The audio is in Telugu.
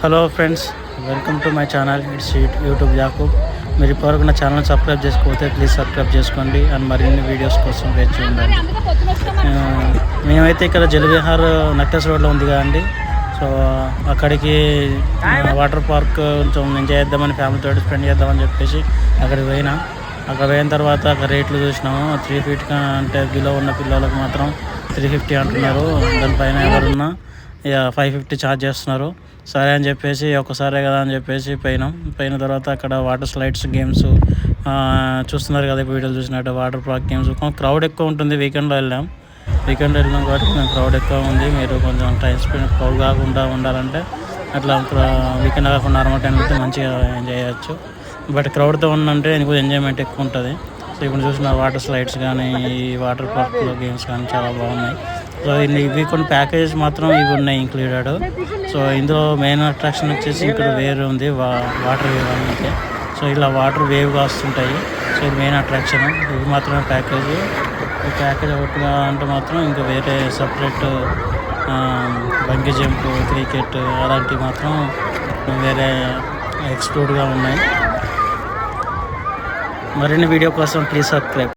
Hello friends, welcome to my channel. It's YouTube Yakub. మీరు ఇప్పటివరకు నా ఛానల్ సబ్స్క్రైబ్ చేసుకోకపోతే ప్లీజ్ సబ్స్క్రైబ్ చేసుకోండి అండ్ మరిన్ని వీడియోస్ కోసం వేచి ఉండండి. మేమైతే ఇక్కడ జలవిహార్ నక్టస్ రోడ్లో ఉంది కదండి. సో అక్కడికి వాటర్ పార్క్ కొంచెం ఎంజాయ్ చేద్దామని ఫ్యామిలీతో స్పెండ్ చేద్దామని చెప్పేసి అక్కడికి పోయినా. అక్కడ పోయిన తర్వాత అక్కడ రేట్లు చూసినాము. 3 feet అంటే బిలో ఉన్న పిల్లలకు మాత్రం 350 అంటున్నారు. దానిపైన ఎవరున్నా 550 ఛార్జ్ చేస్తున్నారు. సరే అని చెప్పేసి ఒకసారే కదా అని చెప్పేసి పోయిన తర్వాత అక్కడ వాటర్ స్లైడ్స్ గేమ్స్ చూస్తున్నారు కదా, వీడియోలు చూసినట్టు వాటర్ పార్క్ గేమ్స్. క్రౌడ్ ఎక్కువ ఉంటుంది. వీకెండ్లో వెళ్ళాం కాబట్టి మేము క్రౌడ్ ఎక్కువ ఉంది. మీరు కొంచెం టైం స్పెండ్ క్రౌడ్ కాకుండా ఉండాలంటే అట్లా వీకెండ్ కాకుండా నార్మల్ టైం అయితే మంచిగా ఎంజాయ్ చేయొచ్చు. బట్ క్రౌడ్తో ఉందంటే కొంచెం ఎంజాయ్మెంట్ ఎక్కువ ఉంటుంది. సో ఇప్పుడు చూసిన వాటర్ స్లైడ్స్ కానీ ఈ వాటర్ పార్క్లో గేమ్స్ కానీ చాలా బాగున్నాయి. సో ఇవి కొన్ని ప్యాకేజెస్ మాత్రం ఇవి ఉన్నాయి ఇంక్లూడెడ్. సో ఇందులో మెయిన్ అట్రాక్షన్ వచ్చేసి ఇక్కడ వేవ్ ఉంది, వాటర్ వేవ్ అనేది. సో ఇలా వాటర్ వేవ్గా వస్తుంటాయి. సో ఇది మెయిన్ అట్రాక్షన్. ఇవి మాత్రమే ప్యాకేజ్. ఈ ప్యాకేజ్ ఒకటిగా అంటే మాత్రం ఇంకా వేరే సపరేట్ బంకీ జంప్, క్రికెట్ అలాంటివి మాత్రం వేరే ఎక్స్క్లూడ్గా ఉన్నాయి. మరిన్ని వీడియో కోసం ప్లీజ్ సబ్స్క్రైబ్.